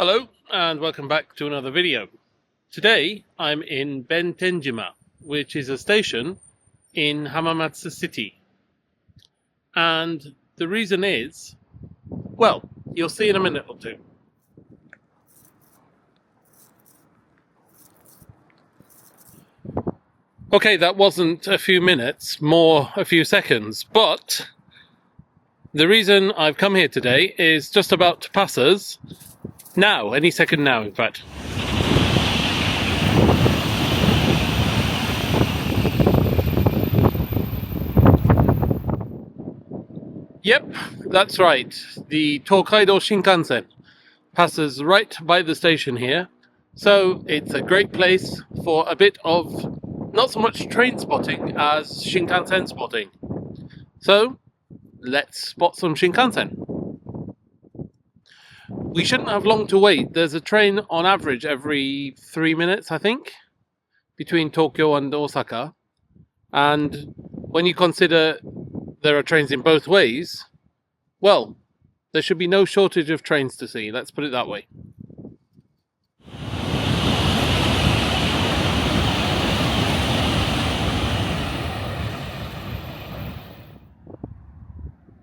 Hello and welcome back to another video. Today I'm in Bentenjima, which is a station in Hamamatsu City. And the reason is, well, you'll see in a minute or two. Okay, that wasn't a few minutes, more a few seconds, but the reason I've come here today is just about to pass us now, any second now in fact. Yep, that's right. The Tokaido Shinkansen passes right by the station here. So it's a great place for a bit of not so much train spotting as Shinkansen spotting. So let's spot some Shinkansen. We shouldn't have long to wait. There's a train on average every 3 minutes, I think, between Tokyo and Osaka. And when you consider there are trains in both ways, well, there should be no shortage of trains to see, let's put it that way.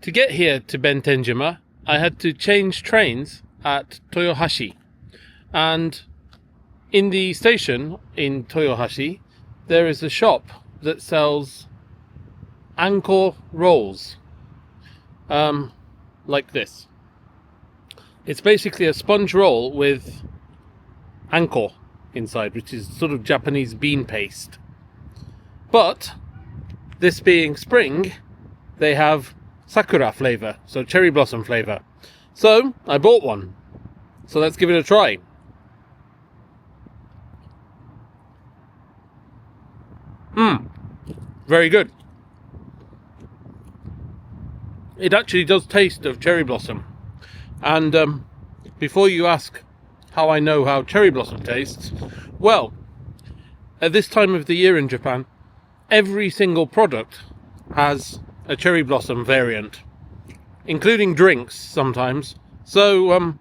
To get here to Bentenjima, I had to change trains at Toyohashi. And in the station in Toyohashi, there is a shop that sells anko rolls. Like this. It's basically a sponge roll with anko inside, which is sort of Japanese bean paste. But, this being spring, they have sakura flavour, so cherry blossom flavour. So, I bought one. So let's give it a try. Very good. It actually does taste of cherry blossom. And before you ask how I know how cherry blossom tastes, well, at this time of the year in Japan, every single product has a cherry blossom variant, including drinks sometimes. So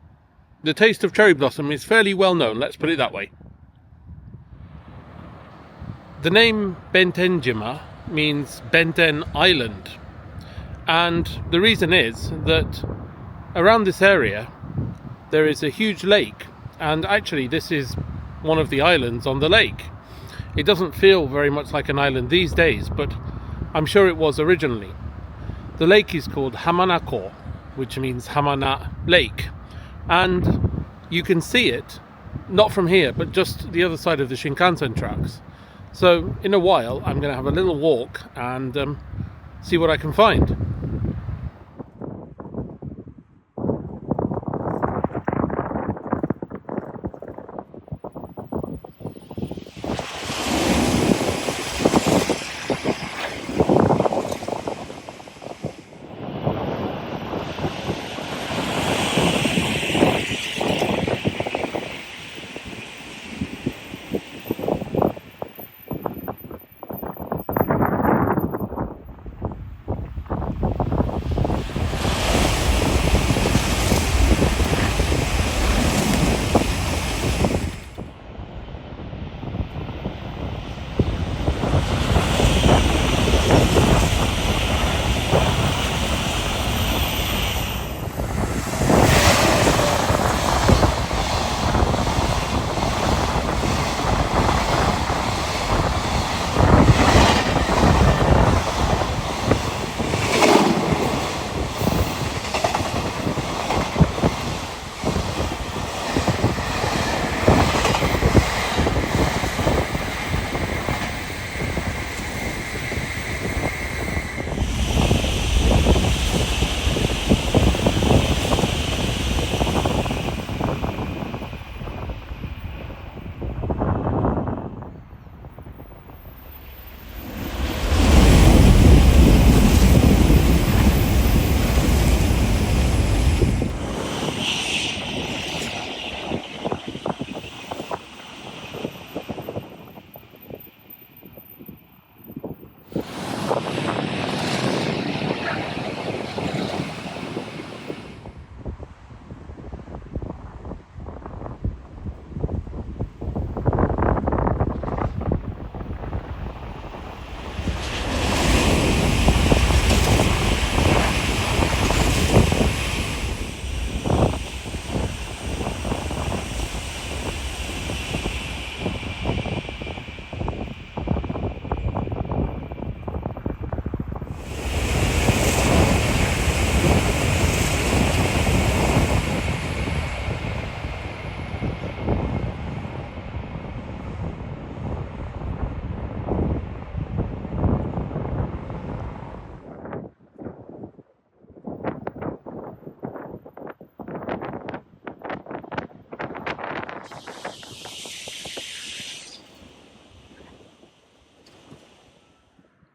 the taste of cherry blossom is fairly well known, let's put it that way. The name Bentenjima means Benten Island. And the reason is that around this area there is a huge lake, and actually this is one of the islands on the lake. It doesn't feel very much like an island these days, but I'm sure it was originally. The lake is called Hamanako, which means Hamana Lake, and you can see it not from here but just the other side of the Shinkansen tracks. So in a while I'm going to have a little walk and see what I can find.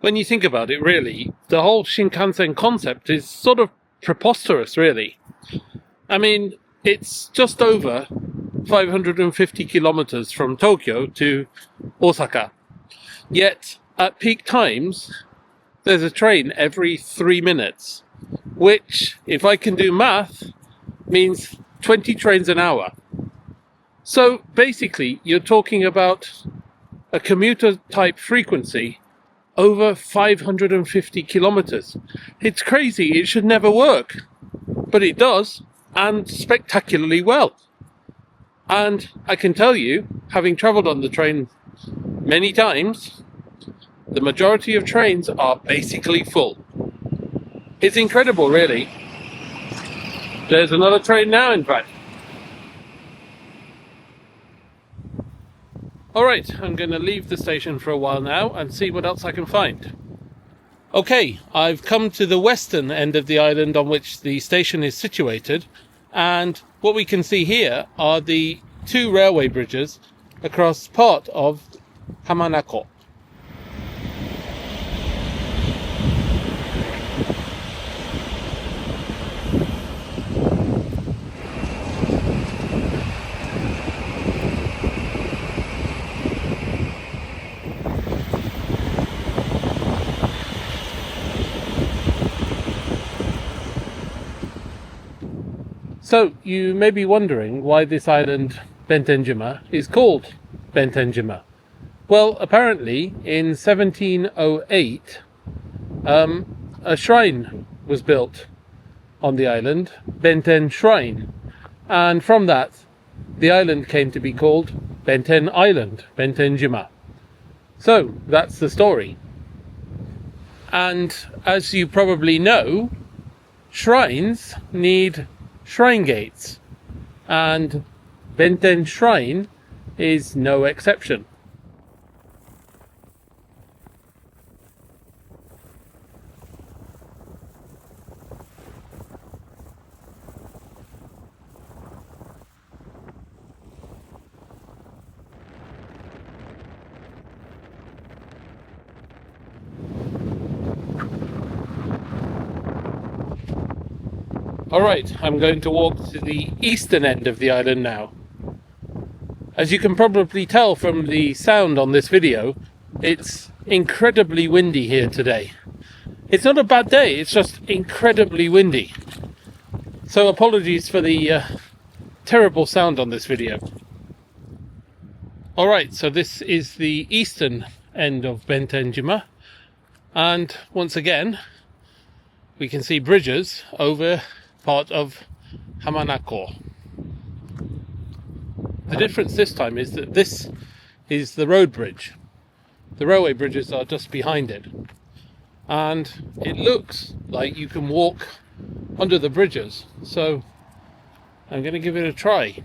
When you think about it, really, the whole Shinkansen concept is sort of preposterous, really. I mean, it's just over 550 kilometers from Tokyo to Osaka. Yet, at peak times, there's a train every 3 minutes, which, if I can do math, means 20 trains an hour. So basically, you're talking about a commuter type frequency over 550 kilometers. It's crazy, it should never work, but it does, and spectacularly well. And I can tell you, having traveled on the train many times, the majority of trains are basically full. It's incredible, really. There's another train now, in fact. Alright, I'm going to leave the station for a while now and see what else I can find. Okay, I've come to the western end of the island on which the station is situated, and what we can see here are the two railway bridges across part of Hamanako. So, you may be wondering why this island, Bentenjima, is called Bentenjima. Well, apparently, in 1708, a shrine was built on the island, Benten Shrine, and from that, the island came to be called Benten Island, Bentenjima. So, that's the story. And, as you probably know, shrines need shrine gates, and Benten Shrine is no exception. Alright, I'm going to walk to the eastern end of the island now. As you can probably tell from the sound on this video, it's incredibly windy here today. It's not a bad day, it's just incredibly windy. So apologies for the terrible sound on this video. Alright, so this is the eastern end of Bentenjima, and once again we can see bridges over part of Hamanako. The difference this time is that this is the road bridge. The railway bridges are just behind it. And it looks like you can walk under the bridges. So I'm going to give it a try.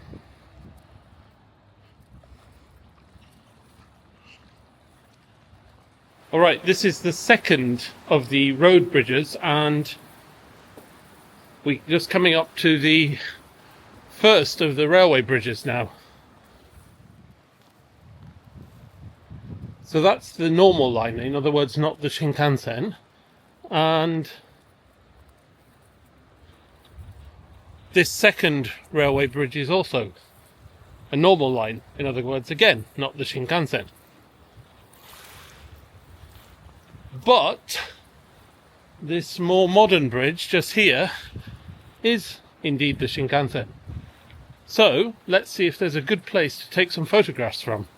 Alright, this is the second of the road bridges, and we're just coming up to the first of the railway bridges now. So that's the normal line, in other words, not the Shinkansen. And this second railway bridge is also a normal line, in other words, again, not the Shinkansen. But this more modern bridge just here is indeed the Shinkansen. So let's see if there's a good place to take some photographs from.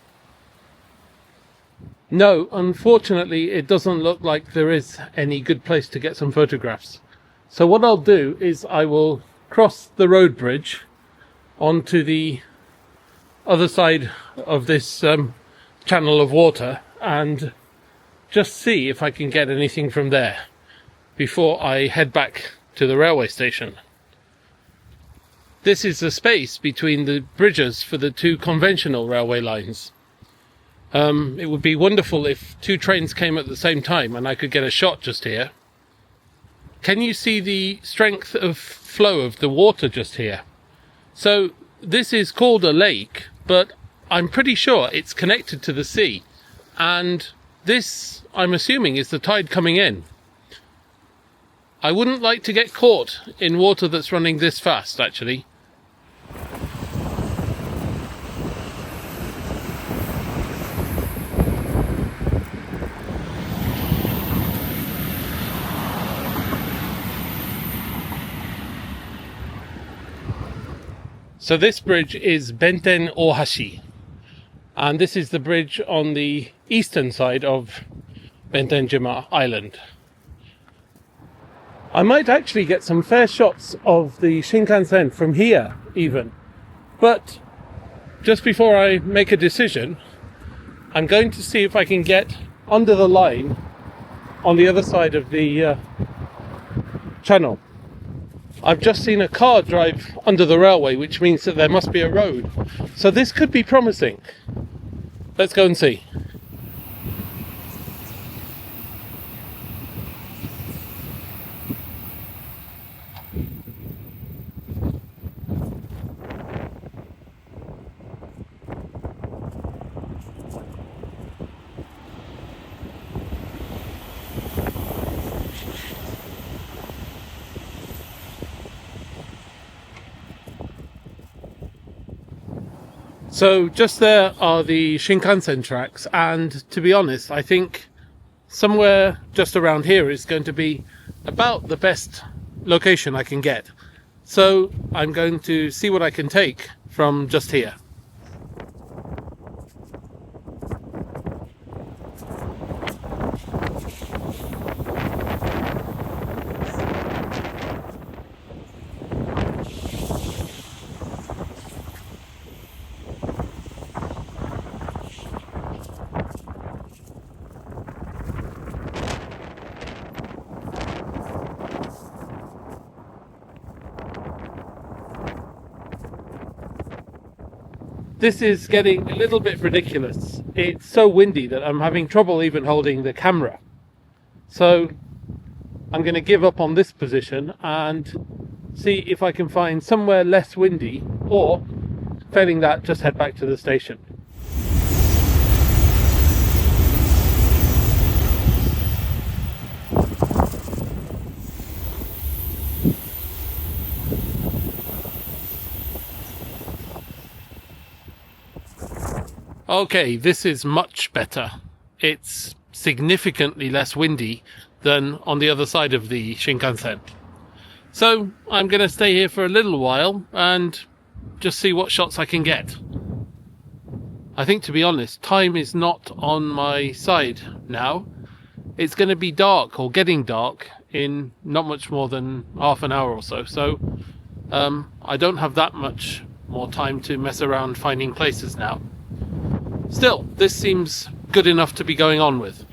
No, unfortunately it doesn't look like there is any good place to get some photographs. So what I'll do is I will cross the road bridge onto the other side of this channel of water and just see if I can get anything from there before I head back to the railway station. This is the space between the bridges for the two conventional railway lines. It would be wonderful if two trains came at the same time and I could get a shot just here. Can you see the strength of flow of the water just here? So this is called a lake, but I'm pretty sure it's connected to the sea, and this, I'm assuming, is the tide coming in. I wouldn't like to get caught in water that's running this fast, actually. So this bridge is Bentenjima, and this is the bridge on the eastern side of Bentenjima Island. I might actually get some fair shots of the Shinkansen from here even, but just before I make a decision, I'm going to see if I can get under the line on the other side of the channel. I've just seen a car drive under the railway, which means that there must be a road. So this could be promising. Let's go and see. So just there are the Shinkansen tracks, and to be honest, I think somewhere just around here is going to be about the best location I can get. So I'm going to see what I can take from just here. This is getting a little bit ridiculous. It's so windy that I'm having trouble even holding the camera. So I'm going to give up on this position and see if I can find somewhere less windy, or failing that, just head back to the station. Okay, this is much better. It's significantly less windy than on the other side of the Shinkansen. So I'm going to stay here for a little while and just see what shots I can get. I think, to be honest, time is not on my side now. It's going to be dark, or getting dark, in not much more than half an hour or so. So I don't have that much more time to mess around finding places now. Still, this seems good enough to be going on with.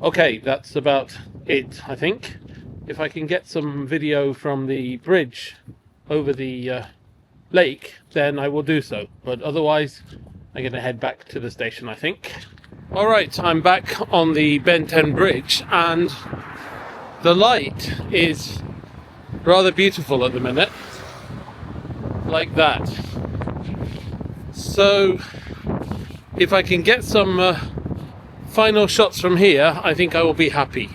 Okay, that's about it, I think. If I can get some video from the bridge over the lake, then I will do so. But otherwise, I'm going to head back to the station, I think. Alright, I'm back on the Benten Bridge, and the light is rather beautiful at the minute. Like that. So, if I can get some final shots from here, I think I will be happy.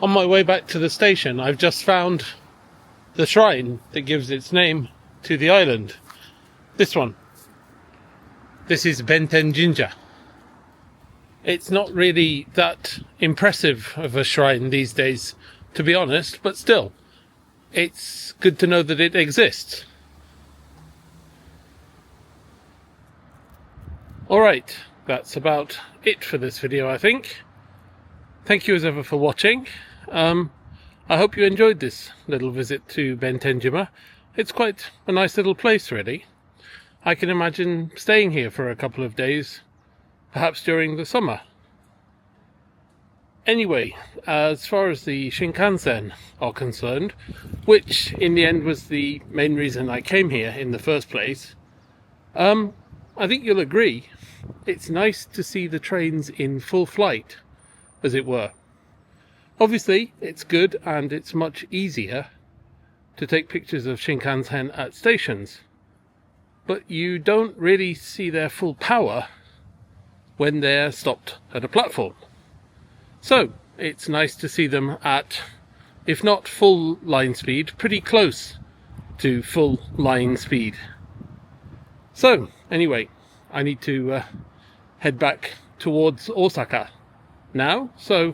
On my way back to the station, I've just found the shrine that gives its name to the island. This one. This is Bentenjima. It's not really that impressive of a shrine these days, to be honest, but still, it's good to know that it exists. Alright, that's about it for this video, I think. Thank you as ever for watching. I hope you enjoyed this little visit to Bentenjima. It's quite a nice little place, really. I can imagine staying here for a couple of days, perhaps during the summer. Anyway, as far as the Shinkansen are concerned, which in the end was the main reason I came here in the first place, I think you'll agree, it's nice to see the trains in full flight, as it were. Obviously, it's good and it's much easier to take pictures of Shinkansen at stations, but you don't really see their full power when they're stopped at a platform. So, it's nice to see them at, if not full line speed, pretty close to full line speed. So, anyway, I need to head back towards Osaka now, so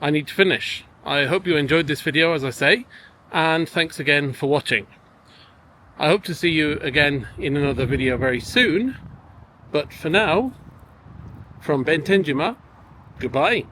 I need to finish. I hope you enjoyed this video, as I say, and thanks again for watching. I hope to see you again in another video very soon, but for now, from Bentenjima, goodbye.